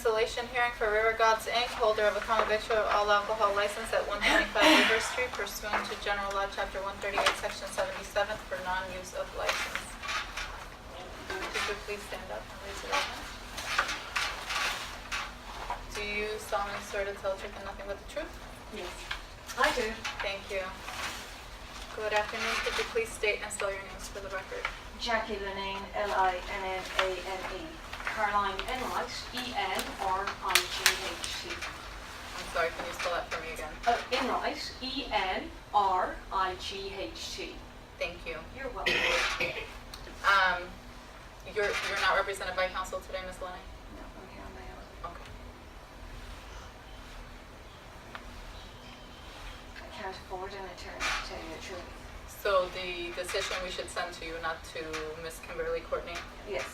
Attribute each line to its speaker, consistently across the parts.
Speaker 1: cancellation hearing for River Gods Inc., holder of a common victual all alcohol license at 125 River Street pursuant to General Law Chapter 138, Section 77 for non-use of license. Could you please stand up and raise your right hand? Do you solemnly swear to tell the truth and nothing but the truth?
Speaker 2: Yes, I do.
Speaker 1: Thank you. Good afternoon. Could you please state and spell your names for the record?
Speaker 2: Jackie Linnane, Linnane. Caroline Enright, Enright.
Speaker 1: I'm sorry, can you spell that for me again?
Speaker 2: Enright, Enright.
Speaker 1: Thank you.
Speaker 2: You're welcome.
Speaker 1: You're not represented by counsel today, Ms. Lenny?
Speaker 2: No, I'm here on my own.
Speaker 1: Okay.
Speaker 2: I can't afford an attorney, to tell you the truth.
Speaker 1: So the decision we should send to you, not to Ms. Kimberly Courtney?
Speaker 2: Yes.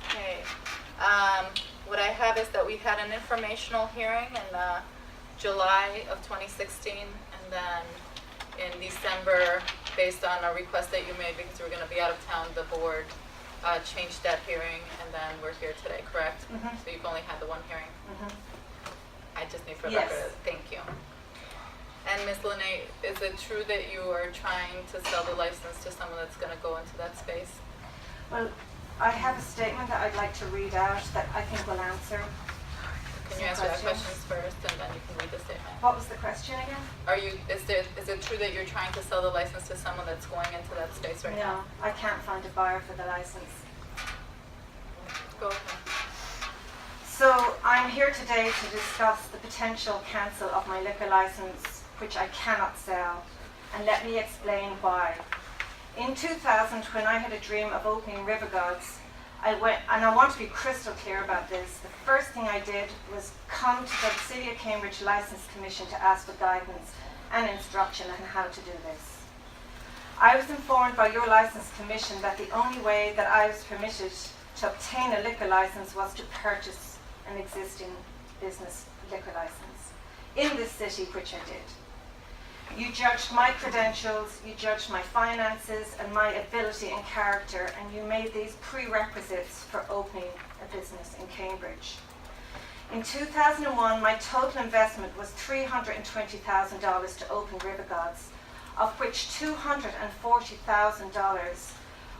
Speaker 1: Okay. What I have is that we had an informational hearing in July of 2016, and then in December, based on a request that you made because we were going to be out of town, the board changed that hearing, and then we're here today, correct?
Speaker 2: Mm-hmm.
Speaker 1: So you've only had the one hearing?
Speaker 2: Mm-hmm.
Speaker 1: I just need for the
Speaker 2: Yes.
Speaker 1: record. Thank you. And Ms. Linnae, is it true that you are trying to sell the license to someone that's going to go into that space?
Speaker 2: Well, I have a statement that I'd like to read out that I think will answer.
Speaker 1: Can you answer that questions first, and then you can read the statement?
Speaker 2: What was the question again?
Speaker 1: Is it true that you're trying to sell the license to someone that's going into that space right now?
Speaker 2: No, I can't find a buyer for the license.
Speaker 1: Go ahead.
Speaker 2: So I'm here today to discuss the potential cancel of my liquor license, which I cannot sell, and let me explain why. In 2000, when I had a dream of opening River Gods, I went, and I want to be crystal clear about this, the first thing I did was come to the City of Cambridge Licence Commission to ask for guidance and instruction on how to do this. I was informed by your Licence Commission that the only way that I was permitted to obtain a liquor licence was to purchase an existing business liquor licence in this city, which I did. You judged my credentials, you judged my finances and my ability and character, and you made these prerequisites for opening a business in Cambridge. In 2001, my total investment was $320,000 to open River Gods, of which $240,000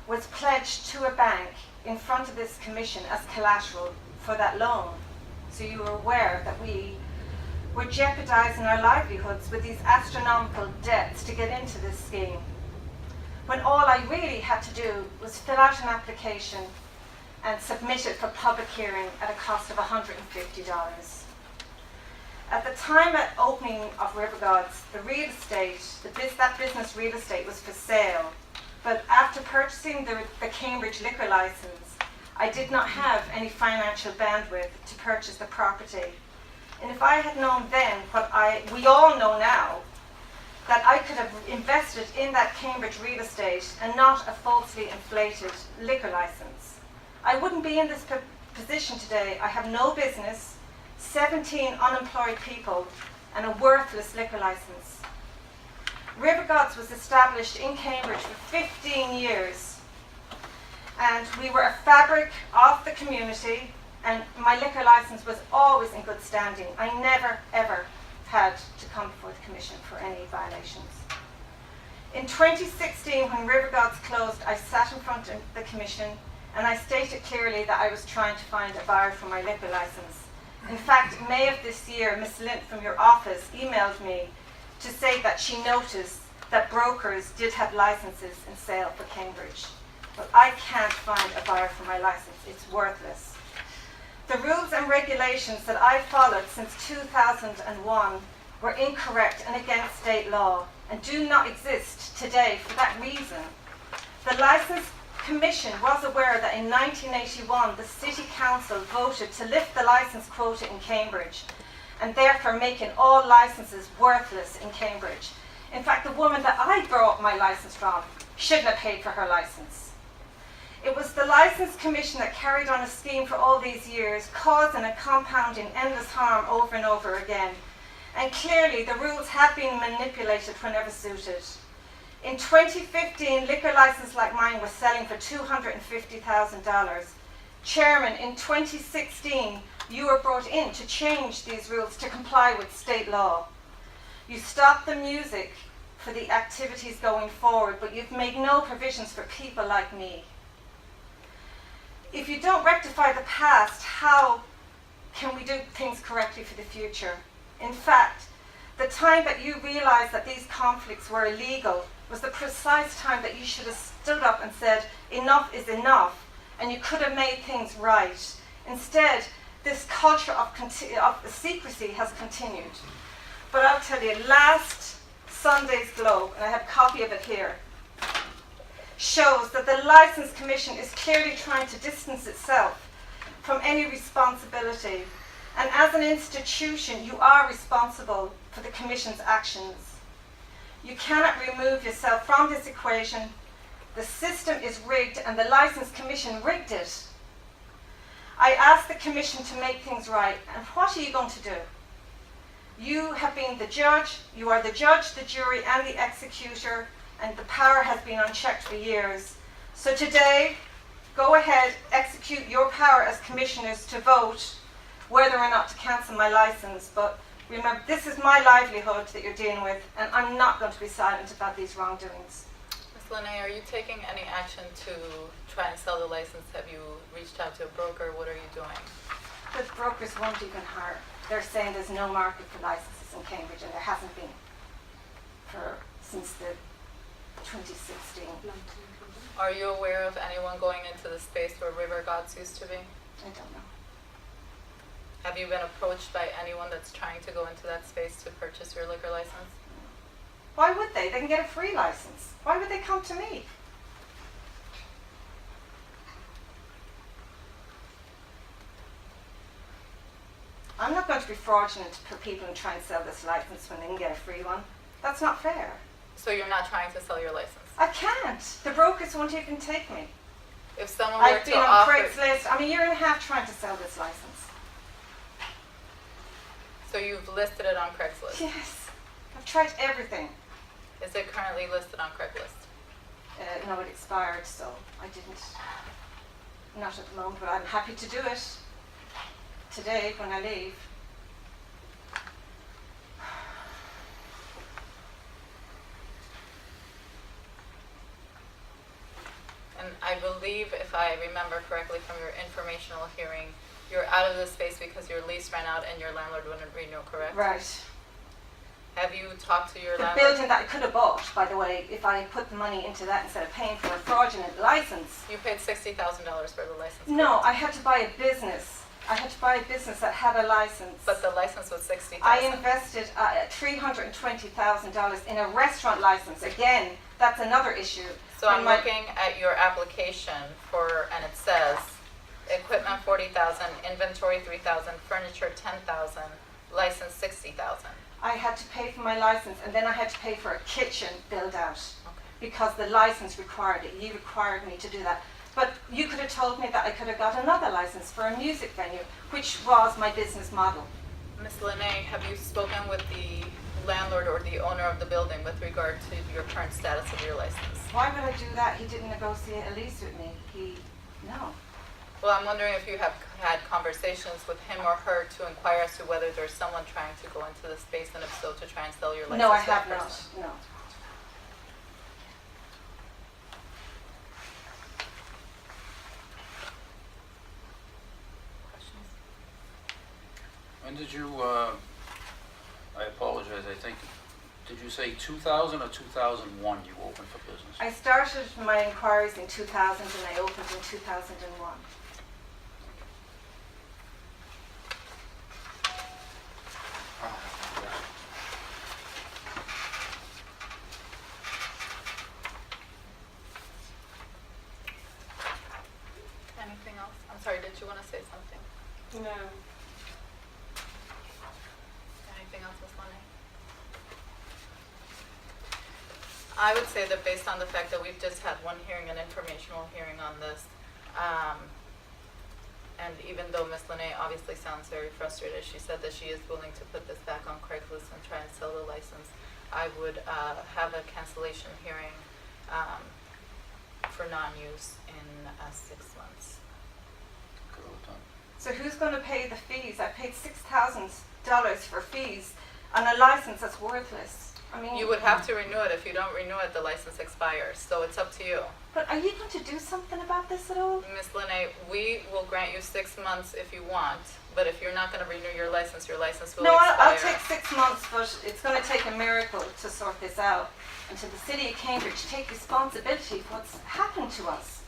Speaker 2: was pledged to a bank in front of this commission as collateral for that loan. So you were aware that we were jeopardizing our livelihoods with these astronomical debts to get into this scheme, when all I really had to do was fill out an application and submit it for public hearing at a cost of $150. At the time of opening of River Gods, the real estate, that business real estate was for sale, but after purchasing the Cambridge liquor license, I did not have any financial bandwidth to purchase the property. And if I had known then what we all know now, that I could have invested in that Cambridge real estate and not a falsely inflated liquor license, I wouldn't be in this position today. I have no business, 17 unemployed people, and a worthless liquor license. River Gods was established in Cambridge for 15 years, and we were a fabric of the community, and my liquor license was always in good standing. I never, ever had to come before the commission for any violations. In 2016, when River Gods closed, I sat in front of the commission and I stated clearly that I was trying to find a buyer for my liquor license. In fact, in May of this year, Ms. Lint from your office emailed me to say that she noticed that brokers did have licenses in sale for Cambridge. But I can't find a buyer for my license. It's worthless. The rules and regulations that I followed since 2001 were incorrect and against state law and do not exist today for that reason. The Licence Commission was aware that in 1981 the City Council voted to lift the licence quota in Cambridge and therefore making all licences worthless in Cambridge. In fact, the woman that I brought my licence from shouldn't have paid for her licence. It was the Licence Commission that carried on a scheme for all these years, causing and compounding endless harm over and over again. And clearly the rules have been manipulated whenever suited. In 2015, liquor license like mine was selling for $250,000. Chairman, in 2016, you were brought in to change these rules to comply with state law. You stopped the music for the activities going forward, but you've made no provisions for people like me. If you don't rectify the past, how can we do things correctly for the future? In fact, the time that you realized that these conflicts were illegal was the precise time that you should have stood up and said, enough is enough, and you could have made things right. Instead, this culture of secrecy has continued. But I'll tell you, last Sunday's Globe, and I have a copy of it here, shows that the Licence Commission is clearly trying to distance itself from any responsibility. And as an institution, you are responsible for the Commission's actions. You cannot remove yourself from this equation. The system is rigged, and the Licence Commission rigged it. I asked the Commission to make things right, and what are you going to do? You have been the judge, you are the judge, the jury, and the executor, and the power has been unchecked for years. So today, go ahead, execute your power as commissioners to vote whether or not to cancel my license. But remember, this is my livelihood that you're dealing with, and I'm not going to be silent about these wrongdoings.
Speaker 1: Ms. Lene, are you taking any action to try and sell the license? Have you reached out to a broker? What are you doing?
Speaker 2: The brokers won't even hire. They're saying there's no market for licenses in Cambridge, and there hasn't been since the 2016.
Speaker 1: Are you aware of anyone going into the space where River Gods used to be?
Speaker 2: I don't know.
Speaker 1: Have you been approached by anyone that's trying to go into that space to purchase your liquor license?
Speaker 2: Why would they? They can get a free license. Why would they come to me? I'm not going to be fraudulent for people and try and sell this license when they can get a free one. That's not fair.
Speaker 1: So you're not trying to sell your license?
Speaker 2: I can't. The brokers won't even take me.
Speaker 1: If someone were
Speaker 2: I've
Speaker 1: to
Speaker 2: been on
Speaker 1: offer...
Speaker 2: Craigslist. I'm a year and a half trying to sell this license.
Speaker 1: So you've listed it on Craigslist?
Speaker 2: Yes. I've tried everything.
Speaker 1: Is it currently listed on Craigslist?
Speaker 2: No, it expired, so I didn't. Not at the moment, but I'm happy to do it today when I leave.
Speaker 1: And I believe, if I remember correctly from your informational hearing, you're out of the space because your lease ran out and your landlord wouldn't renew, correct?
Speaker 2: Right.
Speaker 1: Have you talked to your
Speaker 2: The
Speaker 1: landlord?
Speaker 2: building that I could have bought, by the way, if I put the money into that instead of paying for a fraudulent license.
Speaker 1: You paid $60,000 for the license.
Speaker 2: No, I had to buy a business. I had to buy a business that had a license.
Speaker 1: But the license was $60,000.
Speaker 2: I invested $320,000 in a restaurant license. Again, that's another issue.
Speaker 1: So I'm looking at your application and it says equipment $40,000, inventory $3,000, furniture $10,000, license $60,000.
Speaker 2: I had to pay for my license, and then I had to pay for a kitchen build out
Speaker 1: Okay.
Speaker 2: because the license required it. You required me to do that. But you could have told me that I could have got another license for a music venue, which was my business model.
Speaker 1: Ms. Lene, have you spoken with the landlord or the owner of the building with regard to your current status of your license?
Speaker 2: Why would I do that? He didn't negotiate a lease with me. No.
Speaker 1: Well, I'm wondering if you have had conversations with him or her to inquire as to whether there's someone trying to go into the space, and if so, to try and sell your license.
Speaker 2: No, I
Speaker 1: to that
Speaker 2: have not.
Speaker 1: person.
Speaker 2: No.
Speaker 1: Questions?
Speaker 3: When did you, I apologize, I think, did you say 2000 or 2001 you opened for business?
Speaker 2: I started my inquiries in 2000 and I opened in 2001.
Speaker 1: Anything else? I'm sorry, did you want to say something?
Speaker 2: No.
Speaker 1: Anything else, Ms. Lene? I would say that based on the fact that we've just had one hearing, an informational hearing on this, and even though Ms. Lene obviously sounds very frustrated, she said that she is willing to put this back on Craigslist and try and sell the license. I would have a cancellation hearing for non-use in 6 months.
Speaker 3: Good old time.
Speaker 2: So who's going to pay the fees? I paid $6,000 for fees on a license that's worthless. I mean,
Speaker 1: You would have to renew it. If you don't renew it, the license expires, so it's up to you.
Speaker 2: But are you going to do something about this at all?
Speaker 1: Ms. Linnae, we will grant you 6 months if you want, but if you're not going to renew your license will
Speaker 2: No,
Speaker 1: expire.
Speaker 2: I'll take 6 months, but it's going to take a miracle to sort this out. And to the City of Cambridge, take responsibility for what's happened to us.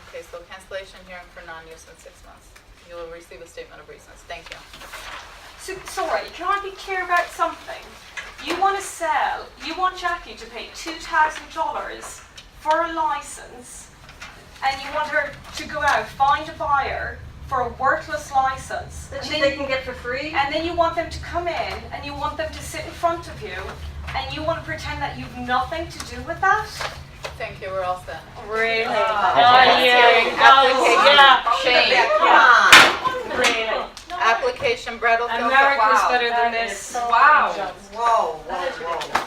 Speaker 1: Okay, so cancellation hearing for non-use in 6 months. You will receive a statement of reasons. Thank you.
Speaker 4: So, sorry, can I be clear about something? You want Jackie to pay $2,000 for a license, and you want her to go out, find a buyer for a worthless license.
Speaker 2: That
Speaker 4: And
Speaker 2: they can get for free?
Speaker 4: and then you want them to come in, and you want them to sit in front of you, and you want to pretend that you've nothing to do with that?
Speaker 1: Thank you, we're all set.
Speaker 4: Really?
Speaker 1: Application, Shane,
Speaker 4: Really?
Speaker 1: application, Brattleford.
Speaker 4: America's
Speaker 5: Wow.
Speaker 4: better than this.
Speaker 5: Wow. Whoa, whoa, whoa.